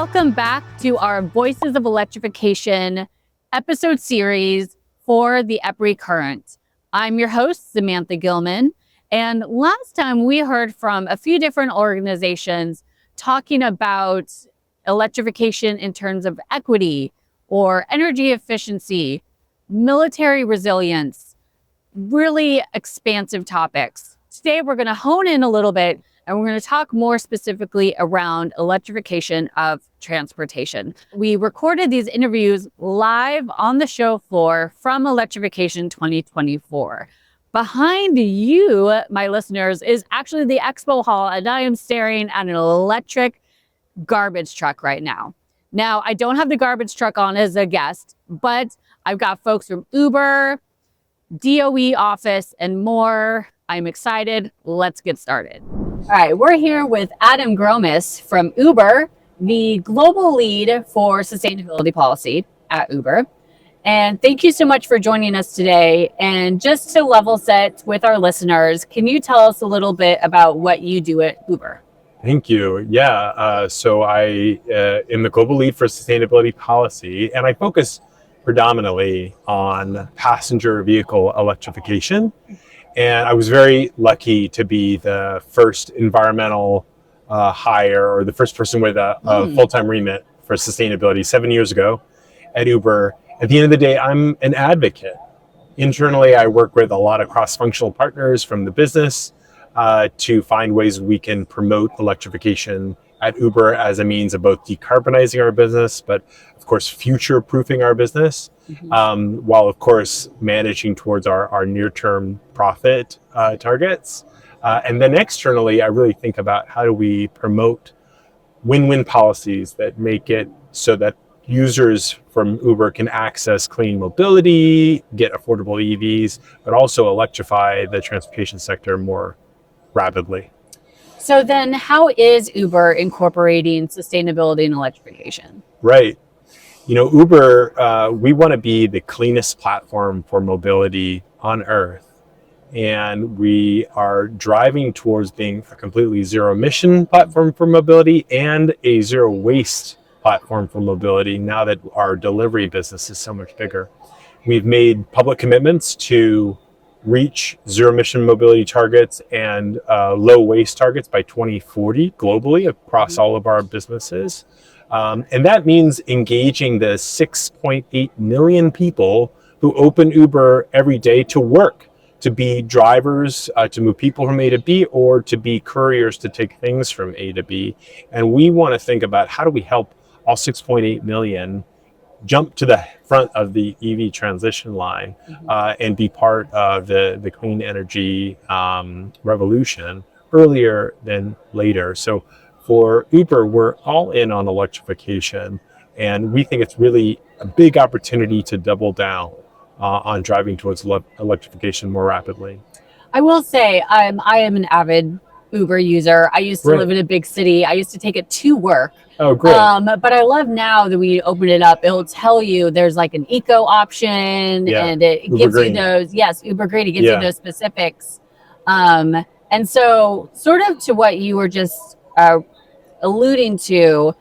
Welcome back to our Voices of Electrification episode series for the EPRI Current. I'm your host, Samantha Gilman, and last time we heard from a few different organizations talking about electrification in terms of equity or energy efficiency, military resilience, really expansive topics. Today, we're going to hone in a little bit and we're going to talk more specifically around electrification of transportation. We recorded these interviews live on the show floor from Electrification 2024. Behind you, my listeners, is actually the expo hall, and I am staring at an electric garbage truck right now. Now, I don't have the garbage truck on as a guest, but I've got folks from Uber, DOE office, and more. I'm excited. Let's get started. All right, we're here with Adam Gromis from Uber, the global lead for sustainability policy at Uber. And thank you so much for joining us today. And just to level set with our listeners, can you tell us a little bit about what you do at Uber? Thank you. So I am the global lead for sustainability policy, and I focus predominantly on passenger vehicle electrification. And I was very lucky to be the first environmental hire, or the first person with a full-time remit for sustainability 7 years ago at Uber. At the end of the day, I'm an advocate. Internally, I work with a lot of cross-functional partners from the business to find ways we can promote electrification at Uber as a means of both decarbonizing our business, but of course, future-proofing our business, while of course managing towards our near-term profit targets. And then externally, I really think about how do we promote win-win policies that make it so that users from Uber can access clean mobility, get affordable EVs, but also electrify the transportation sector more rapidly. So then how is Uber incorporating sustainability and electrification? Right. Uber, we want to be the cleanest platform for mobility on Earth. And we are driving towards being a completely zero emission platform for mobility and a zero waste platform for mobility now that our delivery business is so much bigger. We've made public commitments to reach zero emission mobility targets and low waste targets by 2040 globally across all of our businesses. And that means engaging the 6.8 million people who open Uber every day to work, to be drivers, to move people from A to B, or to be couriers to take things from A to B. And we want to think about how do we help all 6.8 million jump to the front of the EV transition line and be part of the clean energy revolution earlier than later. So for Uber, we're all in on electrification, and we think it's really a big opportunity to double down on driving towards electrification more rapidly. I will say I am an avid Uber user. I used to live in a big city. I used to take it to work. Oh, great. But I love now that we open it up, it'll tell you there's like an eco option and it gives you those, Uber Green, it gives you those specifics. And so sort of to what you were just alluding to,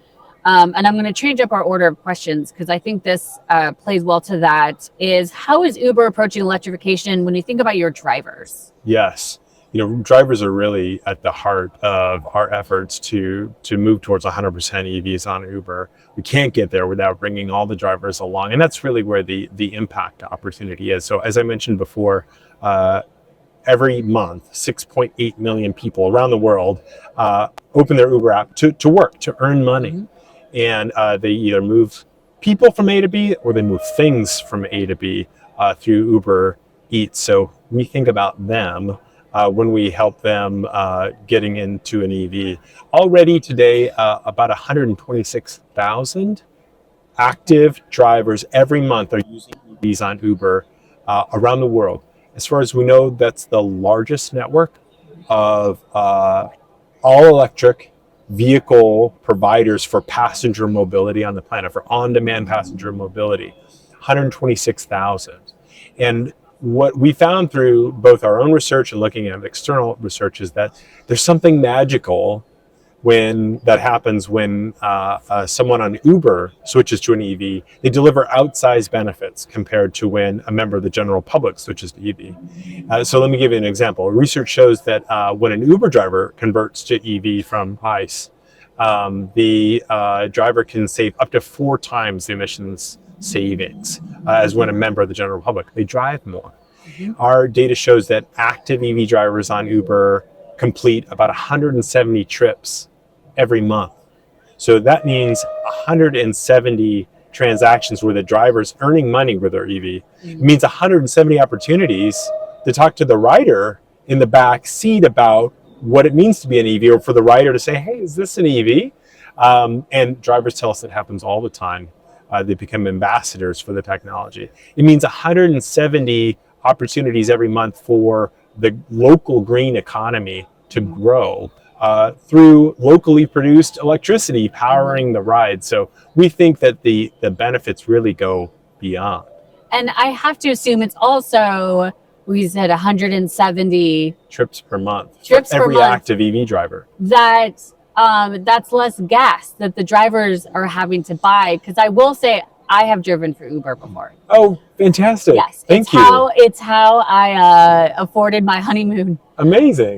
and I'm going to change up our order of questions because I think this plays well to that, is how is Uber approaching electrification when you think about your drivers? Yes. Drivers are really at the heart of our efforts to move towards 100% EVs on Uber. We can't get there without bringing all the drivers along. And that's really where the impact opportunity is. So as I mentioned before, every month, 6.8 million people around the world open their Uber app to work, to earn money. And they either move people from A to B or they move things from A to B through Uber Eats. So we think about them when we help them getting into an EV. Already today, about 126,000 active drivers every month are using EVs on Uber around the world. As far as we know, that's the largest network of all electric vehicle providers for passenger mobility on the planet, for on-demand passenger mobility, 126,000. And what we found through both our own research and looking at external research is that there's something magical when that happens, when someone on Uber switches to an EV, they deliver outsized benefits compared to when a member of the general public switches to EV. So let me give you an example. Research shows that when an Uber driver converts to EV from ICE, the driver can save up to 4 times the emissions savings as when a member of the general public. They drive more. Our data shows that active EV drivers on Uber complete about 170 trips every month. So that means 170 transactions where the driver's earning money with their EV. It means 170 opportunities to talk to the rider in the back seat about what it means to be an EV, or for the rider to say, hey, is this an EV? And drivers tell us it happens all the time. They become ambassadors for the technology. It means 170 opportunities every month for the local green economy to grow through locally produced electricity powering the ride. So we think that the benefits really go beyond. And I have to assume it's also, we said 170 trips per month trips for every per month, active EV driver. That's less gas that the drivers are having to buy. Because I will say, I have driven for Uber before. Oh, fantastic. Yes. Thank you. It's how I afforded my honeymoon. Amazing.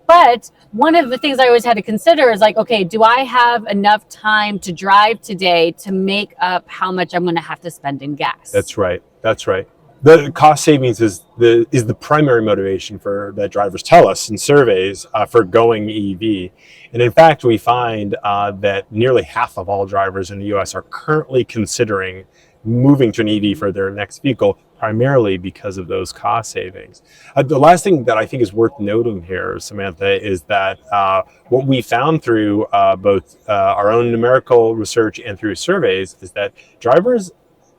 But one of the things I always had to consider is like, okay, do I have enough time to drive today to make up how much I'm going to have to spend in gas? That's right. That's right. The cost savings is the primary motivation for that drivers tell us in surveys for going EV. And in fact, we find that nearly half of all drivers in the US are currently considering moving to an EV for their next vehicle, primarily because of those cost savings. The last thing that I think is worth noting here, Samantha, is that what we found through both our own numerical research and through surveys is that drivers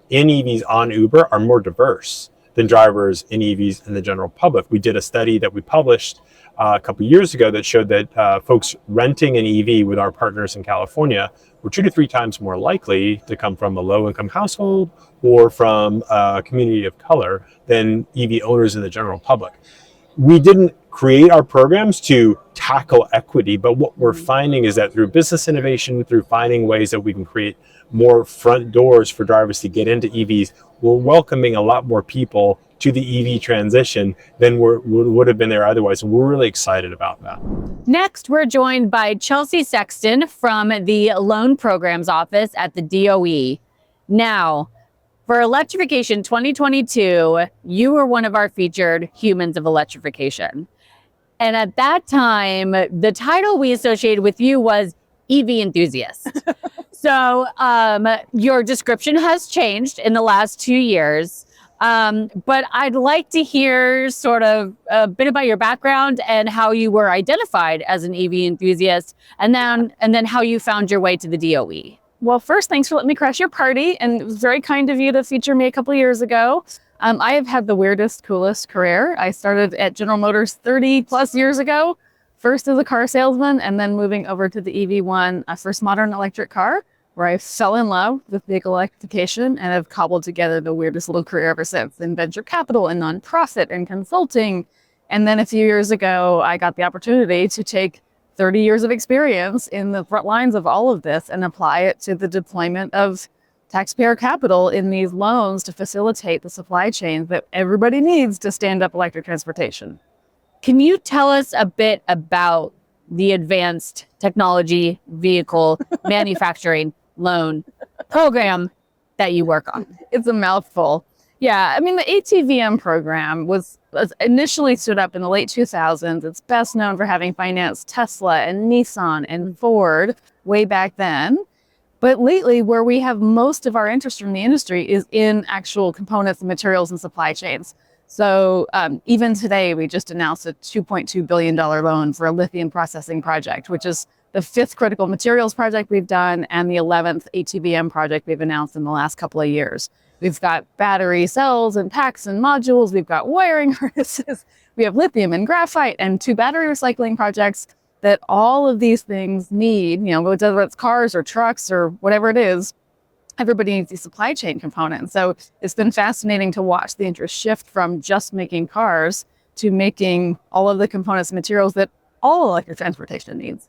in EVs on Uber are more diverse than drivers in EVs in the general public. We did a study that we published a couple of years ago that showed that folks renting an EV with our partners in California were 2 to 3 times more likely to come from a low-income household or from a community of color than EV owners in the general public. We didn't create our programs to tackle equity, but what we're finding is that through business innovation, through finding ways that we can create more front doors for drivers to get into EVs, we're welcoming a lot more people to the EV transition than would have been there otherwise. And we're really excited about that. Next, we're joined by Chelsea Sexton from the Loan Programs Office at the DOE. Now, for Electrification 2022, you were one of our featured Humans of Electrification. And at that time, the title we associated with you was EV enthusiast. So your description has changed in the last 2 years. But I'd like to hear sort of a bit about your background and how you were identified as an EV enthusiast, and then how you found your way to the DOE. Well, first, thanks for letting me crash your party, and it was very kind of you to feature me a couple of years ago. I have had the weirdest, coolest career. I started at General Motors 30 plus years ago, first as a car salesman, and then moving over to the EV1, a first modern electric car, where I fell in love with vehicle electrification and have cobbled together the weirdest little career ever since in venture capital and nonprofit and consulting. And then a few years ago, I got the opportunity to take 30 years of experience in the front lines of all of this and apply it to the deployment of taxpayer capital in these loans to facilitate the supply chain that everybody needs to stand up electric transportation. Can you tell us a bit about the Advanced Technology Vehicle Manufacturing Loan Program that you work on? It's a mouthful. Yeah, I mean, the ATVM program was initially stood up in the late 2000s. It's best known for having financed Tesla and Nissan and Ford way back then. But lately, where we have most of our interest from the industry is in actual components and materials and supply chains. So even today, we just announced a $2.2 billion loan for a lithium processing project, which is the 5th critical materials project we've done and the 11th ATVM project we've announced in the last couple of years. We've got battery cells and packs and modules. We've got wiring harnesses. We have lithium and graphite and 2 battery recycling projects that all of these things need, whether it's cars or trucks or whatever it is, everybody needs these supply chain components. So it's been fascinating to watch the interest shift from just making cars to making all of the components and materials that all electric transportation needs.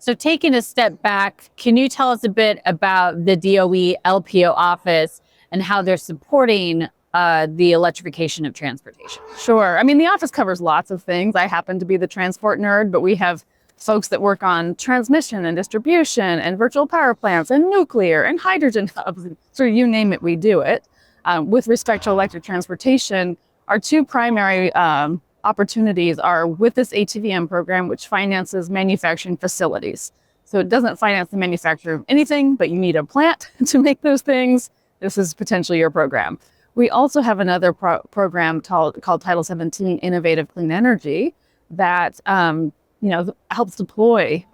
So taking a step back, can you tell us a bit about the DOE LPO office and how they're supporting the electrification of transportation? Sure. I mean, the office covers lots of things. I happen to be the transport nerd, but we have folks that work on transmission and distribution and virtual power plants and nuclear and hydrogen hubs. So you name it, we do it. With respect to electric transportation, our two primary opportunities are with this ATVM program, which finances manufacturing facilities. So it doesn't finance the manufacture of anything, but you need a plant to make those things. This is potentially your program. We also have another program called Title 17 Innovative Clean Energy that helps deploy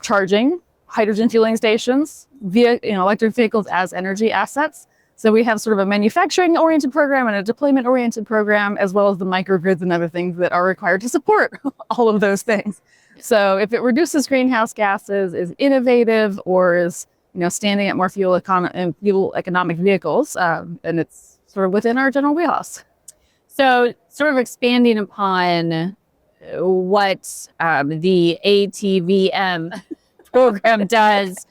charging, hydrogen fueling stations, via electric vehicles as energy assets. So we have sort of a manufacturing-oriented program and a deployment-oriented program, as well as the microgrids and other things that are required to support all of those things. So if it reduces greenhouse gases, is innovative, or is standing at more fuel economic vehicles, and it's sort of within our general wheelhouse. So sort of expanding upon what the ATVM program does,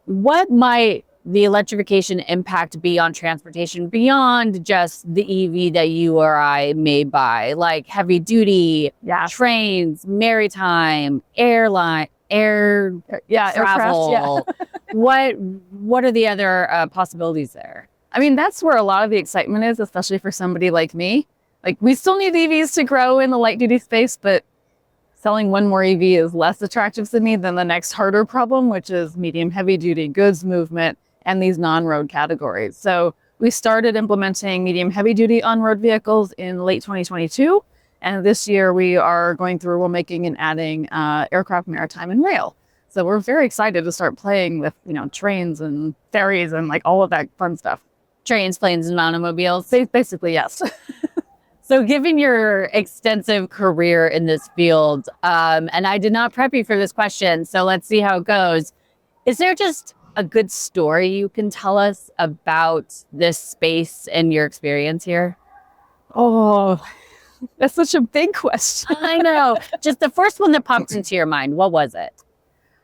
what might the electrification impact be on transportation beyond just the EV that you or I may buy, like heavy duty, trains, maritime, air travel? What are the other possibilities there? I mean, that's where a lot of the excitement is, especially for somebody like me. Like, we still need EVs to grow in the light duty space, but selling one more EV is less attractive to me than the next harder problem, which is medium heavy duty goods movement and these non-road categories. So we started implementing medium heavy duty on-road vehicles in late 2022. And this year we are going through rulemaking and adding aircraft, maritime, and rail. So we're very excited to start playing with, trains and ferries and like all of that fun stuff. Trains, planes, and automobiles? Basically, yes. So given your extensive career in this field, and I did not prep you for this question, so let's see how it goes. Is there just a good story you can tell us about this space and your experience here? Oh, that's such a big question. I know. Just the first one that popped into your mind. What was it?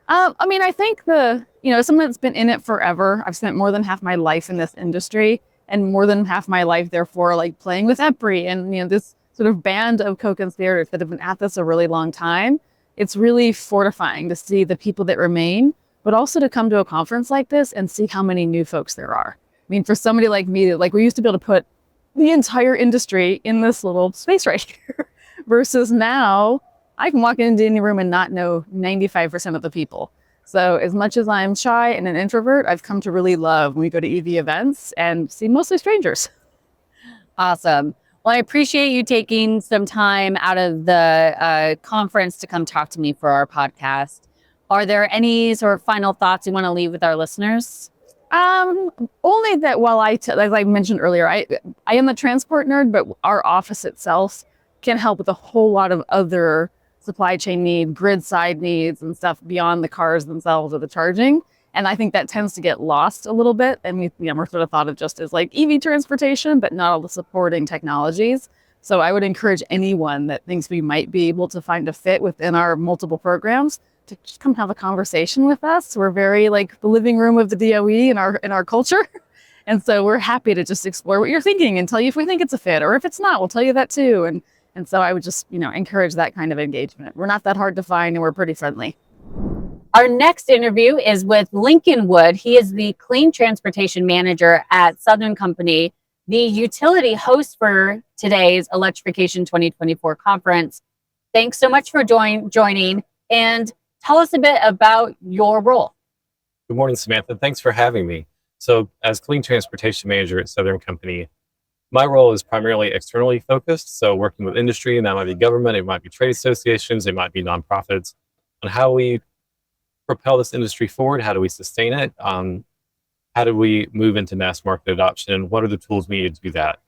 I mean, I think someone that's been in it forever. I've spent more than half my life in this industry, and more than half my life, therefore, like playing with EPRI and this sort of band of co-conspirators that have been at this a really long time. It's really fortifying to see the people that remain, but also to come to a conference like this and see how many new folks there are. I mean, for somebody like me, like we used to be able to put the entire industry in this little space right here, versus now I can walk into any room and not know 95% of the people. So as much as I'm shy and an introvert, I've come to really love when we go to EV events and see mostly strangers. Awesome. Well, I appreciate you taking some time out of the conference to come talk to me for our podcast. Are there any sort of final thoughts you want to leave with our listeners? Only that as I mentioned earlier, I am a transport nerd, but our office itself can help with a whole lot of other supply chain needs, grid side needs and stuff beyond the cars themselves or the charging. And I think that tends to get lost a little bit. And we're sort of thought of just as like EV transportation, but not all the supporting technologies. So I would encourage anyone that thinks we might be able to find a fit within our multiple programs to just come have a conversation with us. We're very like the living room of the DOE in our culture. And so we're happy to just explore what you're thinking and tell you if we think it's a fit, or if it's not, we'll tell you that too. And so I would just, encourage that kind of engagement. We're not that hard to find and we're pretty friendly. Our next interview is with Lincoln Wood. He is the Clean Transportation Manager at Southern Company, the utility host for today's Electrification 2024 conference. Thanks so much for joining, and tell us a bit about your role. Good morning, Samantha. Thanks for having me. So as Clean Transportation Manager at Southern Company, my role is primarily externally focused, so working with industry, and that might be government, it might be trade associations, it might be nonprofits, on how we propel this industry forward, how do we sustain it, how do we move into mass market adoption, and what are the tools we need to do that.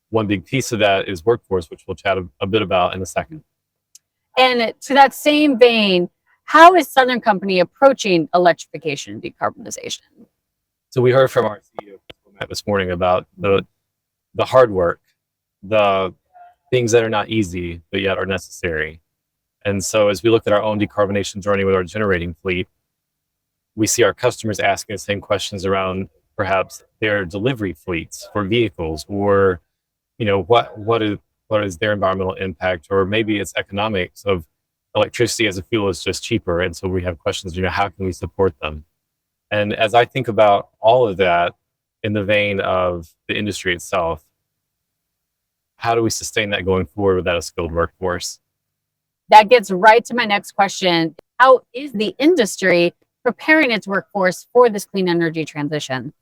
One big piece of that is workforce, which we'll chat a bit about in a second. And to that same vein, how is Southern Company approaching electrification and decarbonization? So we heard from our CEO this morning about the hard work, the things that are not easy, but yet are necessary. And so as we look at our own decarbonation journey with our generating fleet, we see our customers asking the same questions around perhaps their delivery fleets for vehicles, or what is their environmental impact, or maybe it's economics of electricity as a fuel is just cheaper. And so we have questions, how can we support them? And as I think about all of that in the vein of the industry itself, how do we sustain that going forward without a skilled workforce? That gets right to my next question. How is the industry preparing its workforce for this clean energy transition?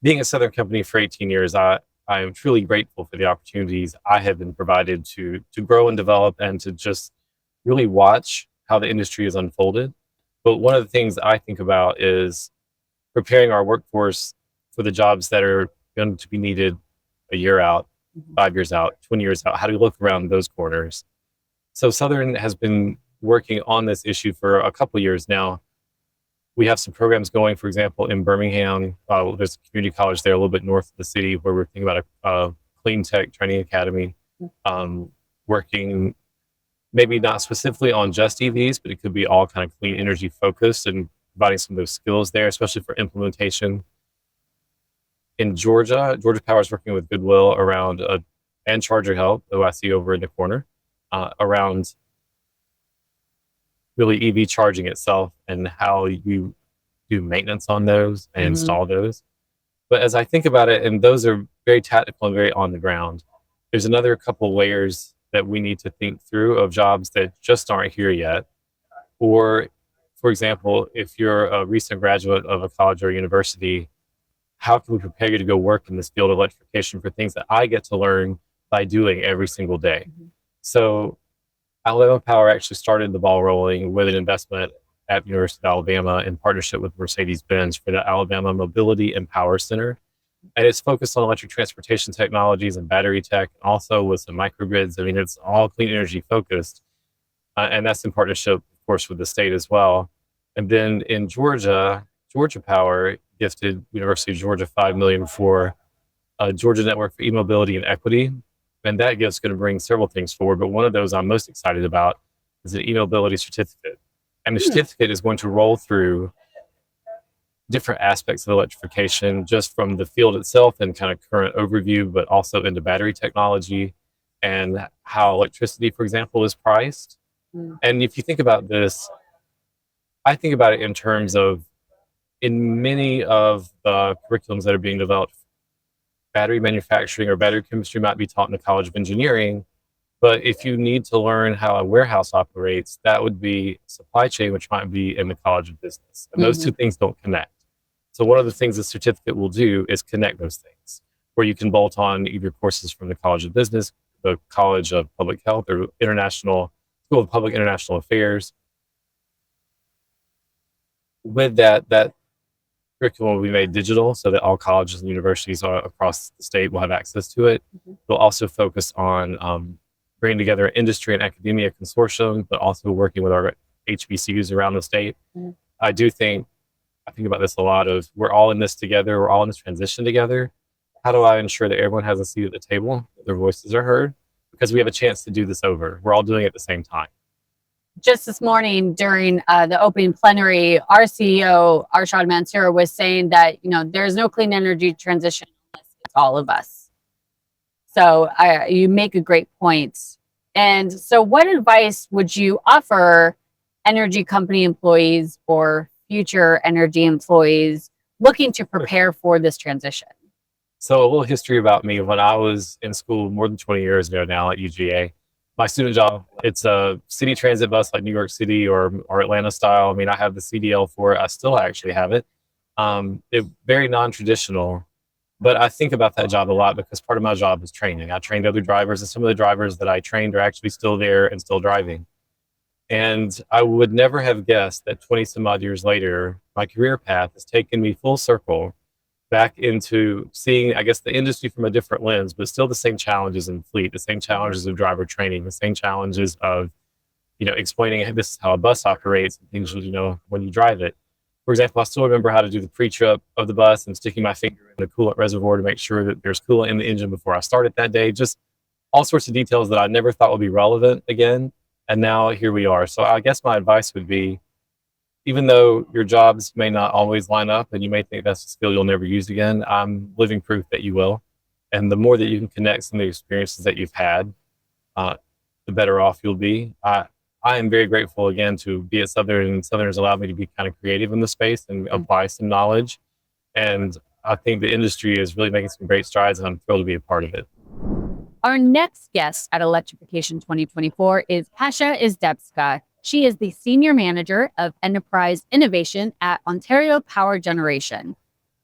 Being a Southern company for 18 years, I am truly grateful for the opportunities I have been provided to grow and develop, and to just really watch how the industry has unfolded. But one of the things I think about is preparing our workforce for the jobs that are going to be needed a year out, 5 years out, 20 years out. How do we look around those corners? So Southern has been working on this issue for a couple of years now. We have some programs going, for example, in Birmingham. There's a community college there a little bit north of the city where we're thinking about a clean tech training academy, working maybe not specifically on just EVs, but it could be all kind of clean energy focused, and providing some of those skills there, especially for implementation. In Georgia Power is working with Goodwill around and Charger Health, who I see over in the corner, around really EV charging itself and how you do maintenance on those and install those. But as I think about it, and those are very tactical and very on the ground, there's another couple layers that we need to think through of jobs that just aren't here yet. Or, for example, if you're a recent graduate of a college or university, how can we prepare you to go work in this field of electrification for things that I get to learn by doing every single day? So Alabama Power actually started the ball rolling with an investment at the University of Alabama in partnership with Mercedes-Benz for the Alabama Mobility and Power Center. And it's focused on electric transportation technologies and battery tech, also with some microgrids. I mean, it's all clean energy focused. And that's in partnership, of course, with the state as well. And then in Georgia Power gifted University of Georgia $5 million for a Georgia Network for E-Mobility and Equity. And that gift's going to bring several things forward. But one of those I'm most excited about is an E-Mobility certificate. And the certificate is going to roll through different aspects of electrification, just from the field itself and kind of current overview, but also into battery technology and how electricity, for example, is priced. And if you think about this, I think about it in terms of, in many of the curriculums that are being developed, battery manufacturing or battery chemistry might be taught in the College of Engineering. But if you need to learn how a warehouse operates, that would be supply chain, which might be in the College of Business. And those two things don't connect. So one of the things the certificate will do is connect those things, where you can bolt on either courses from the College of Business, the College of Public Health, or School of Public International Affairs. With that curriculum will be made digital so that all colleges and universities across the state will have access to it. We'll also focus on bringing together industry and academia consortium, but also working with our HBCUs around the state. I think about this a lot of, we're all in this together, we're all in this transition together. How do I ensure that everyone has a seat at the table, that their voices are heard? Because we have a chance to do this over. We're all doing it at the same time. Just this morning during the opening plenary, our CEO, Arshad Mansour, was saying that, there's no clean energy transition unless it's all of us. So you make a great point. And so what advice would you offer energy company employees or future energy employees looking to prepare for this transition? So a little history about me. When I was in school more than 20 years ago now at UGA, my student job, it's a city transit bus like New York City or Atlanta style. I mean, I have the CDL for it. I still actually have it. It's very non-traditional, but I think about that job a lot because part of my job is training. I trained other drivers, and some of the drivers that I trained are actually still there and still driving. And I would never have guessed that 20 some odd years later, my career path has taken me full circle back into seeing, I guess, the industry from a different lens, but still the same challenges in fleet, the same challenges of driver training, the same challenges of, explaining, hey, this is how a bus operates and things, when you drive it. For example, I still remember how to do the pre-trip of the bus and sticking my finger in the coolant reservoir to make sure that there's coolant in the engine before I started that day. Just all sorts of details that I never thought would be relevant again. And now here we are. So I guess my advice would be, even though your jobs may not always line up and you may think that's a skill you'll never use again, I'm living proof that you will. And the more that you can connect some of the experiences that you've had, the better off you'll be. I am very grateful again to be at Southern, and Southern has allowed me to be kind of creative in the space and apply some knowledge. And I think the industry is really making some great strides, and I'm thrilled to be a part of it. Our next guest at Electrification 2024 is Pasha Izdebska. She is the Senior Manager of Enterprise Innovation at Ontario Power Generation.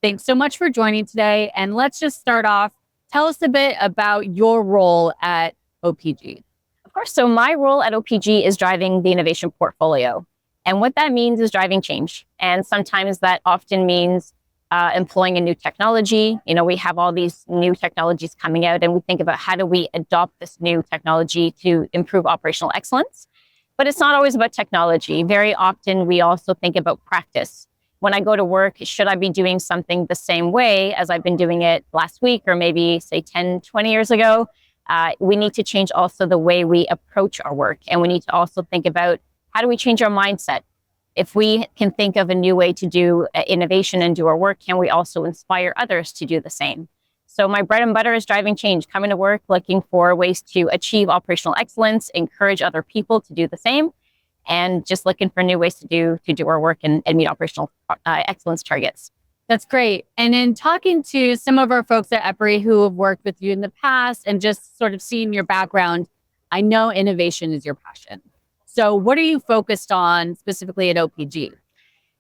Thanks so much for joining today. And let's just start off. Tell us a bit about your role at OPG. Of course. So my role at OPG is driving the innovation portfolio. And what that means is driving change. And sometimes that often means employing a new technology. We have all these new technologies coming out, and we think about how do we adopt this new technology to improve operational excellence. But it's not always about technology. Very often, we also think about practice. When I go to work, should I be doing something the same way as I've been doing it last week or maybe, say, 10, 20 years ago? We need to change also the way we approach our work. And we need to also think about how do we change our mindset? If we can think of a new way to do innovation and do our work, can we also inspire others to do the same? So my bread and butter is driving change, coming to work, looking for ways to achieve operational excellence, encourage other people to do the same, and just looking for new ways to do our work and meet operational excellence targets. That's great. And in talking to some of our folks at EPRI who have worked with you in the past and just sort of seeing your background, I know innovation is your passion. So what are you focused on specifically at OPG?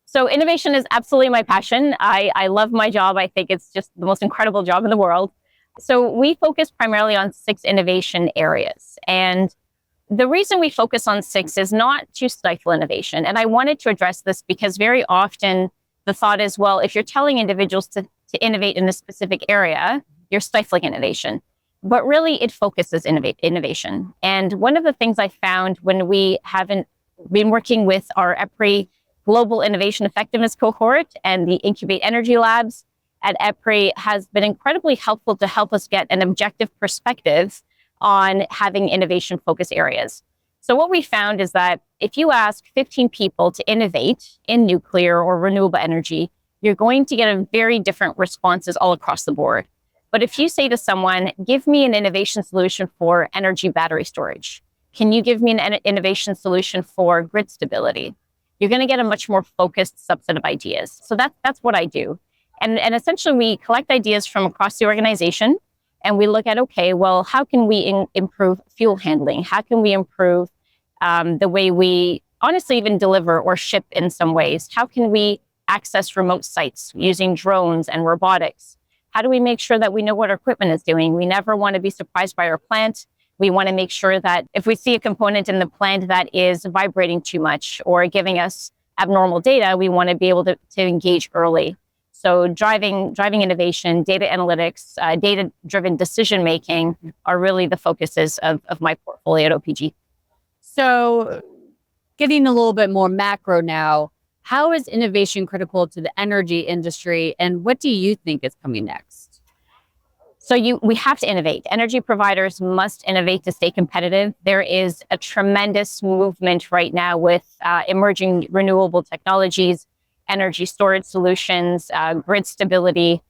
So innovation is absolutely my passion. I love my job. I think it's just the most incredible job in the world. So we focus primarily on 6 innovation areas. And the reason we focus on 6 is not to stifle innovation. And I wanted to address this because very often the thought is, well, if you're telling individuals to innovate in a specific area, you're stifling innovation. But really, it focuses innovation. And one of the things I found when we haven't been working with our EPRI Global Innovation Effectiveness Cohort and the Incubate Energy Labs at EPRI has been incredibly helpful to help us get an objective perspective on having innovation focus areas. So what we found is that if you ask 15 people to innovate in nuclear or renewable energy, you're going to get a very different responses all across the board. But if you say to someone, give me an innovation solution for energy battery storage, can you give me an innovation solution for grid stability? You're going to get a much more focused subset of ideas. So that's what I do. And essentially, we collect ideas from across the organization, and we look at, okay, well, how can we improve fuel handling? How can we improve the way we honestly even deliver or ship in some ways? How can we access remote sites using drones and robotics? How do we make sure that we know what our equipment is doing? We never want to be surprised by our plant. We want to make sure that if we see a component in the plant that is vibrating too much or giving us abnormal data, we want to be able to engage early. So driving innovation, data analytics, data-driven decision-making are really the focuses of my portfolio at OPG. So getting a little bit more macro now, how is innovation critical to the energy industry, and what do you think is coming next? So we have to innovate. Energy providers must innovate to stay competitive. There is a tremendous movement right now with emerging renewable technologies, energy storage solutions, grid stability.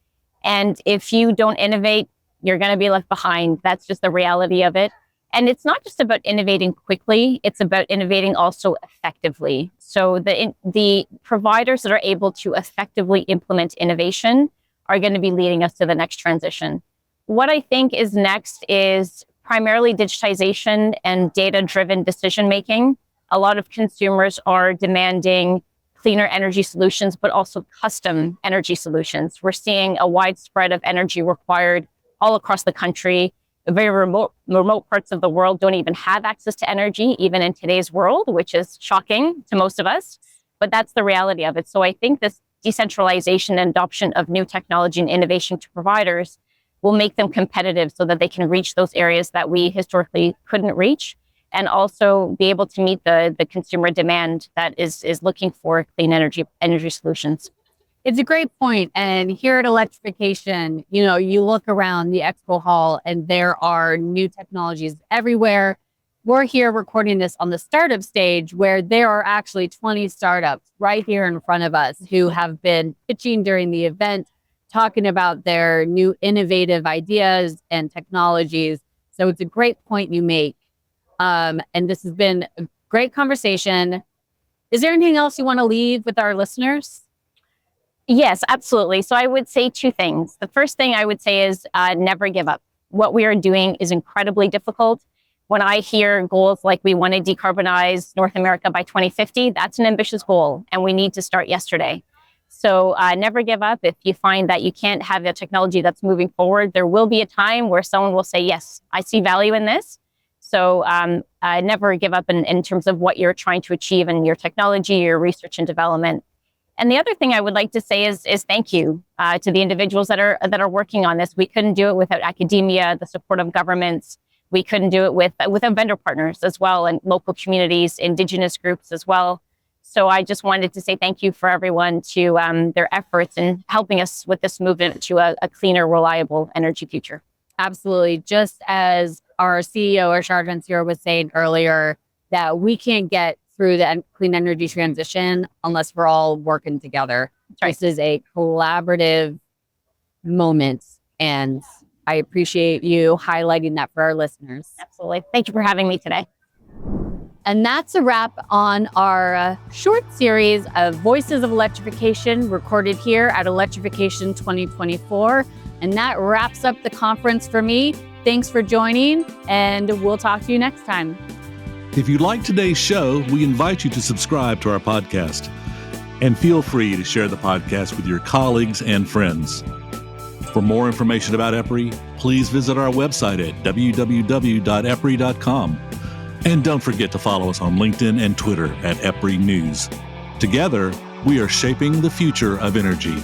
And if you don't innovate, you're going to be left behind. That's just the reality of it. And it's not just about innovating quickly, it's about innovating also effectively. So the providers that are able to effectively implement innovation are going to be leading us to the next transition. What I think is next is primarily digitization and data-driven decision-making. A lot of consumers are demanding cleaner energy solutions, but also custom energy solutions. We're seeing a widespread of energy required all across the country. Very remote parts of the world don't even have access to energy, even in today's world, which is shocking to most of us. But that's the reality of it. So I think this decentralization and adoption of new technology and innovation to providers will make them competitive so that they can reach those areas that we historically couldn't reach, and also be able to meet the consumer demand that is looking for clean energy solutions. It's a great point. And here at Electrification, you look around the expo hall and there are new technologies everywhere. we're here recording this on the startup stage where there are actually 20 startups right here in front of us who have been pitching during the event, talking about their new innovative ideas and technologies. So it's a great point you make. And this has been a great conversation. Is there anything else you want to leave with our listeners? Yes, absolutely. So I would say two things. The first thing I would say is never give up. What we are doing is incredibly difficult. When I hear goals like we want to decarbonize North America by 2050, that's an ambitious goal, and we need to start yesterday. So never give up. If you find that you can't have a technology that's moving forward, there will be a time where someone will say, yes, I see value in this. So never give up in terms of what you're trying to achieve in your technology, your research and development. And the other thing I would like to say is thank you to the individuals that are working on this. We couldn't do it without academia, the support of governments. We couldn't do it without vendor partners as well, and local communities, indigenous groups as well. So I just wanted to say thank you for everyone to their efforts in helping us with this movement to a cleaner, reliable energy future. Absolutely. Just as our CEO, Ashar Vansir, was saying earlier, that we can't get through the clean energy transition unless we're all working together. Right. This is a collaborative moment, and I appreciate you highlighting that for our listeners. Absolutely. Thank you for having me today. And that's a wrap on our short series of Voices of Electrification recorded here at Electrification 2024. And that wraps up the conference for me. Thanks for joining, and we'll talk to you next time. If you like today's show, we invite you to subscribe to our podcast. And feel free to share the podcast with your colleagues and friends. For more information about EPRI, please visit our website at www.epri.com. And don't forget to follow us on LinkedIn and Twitter at EPRI News. Together, we are shaping the future of energy.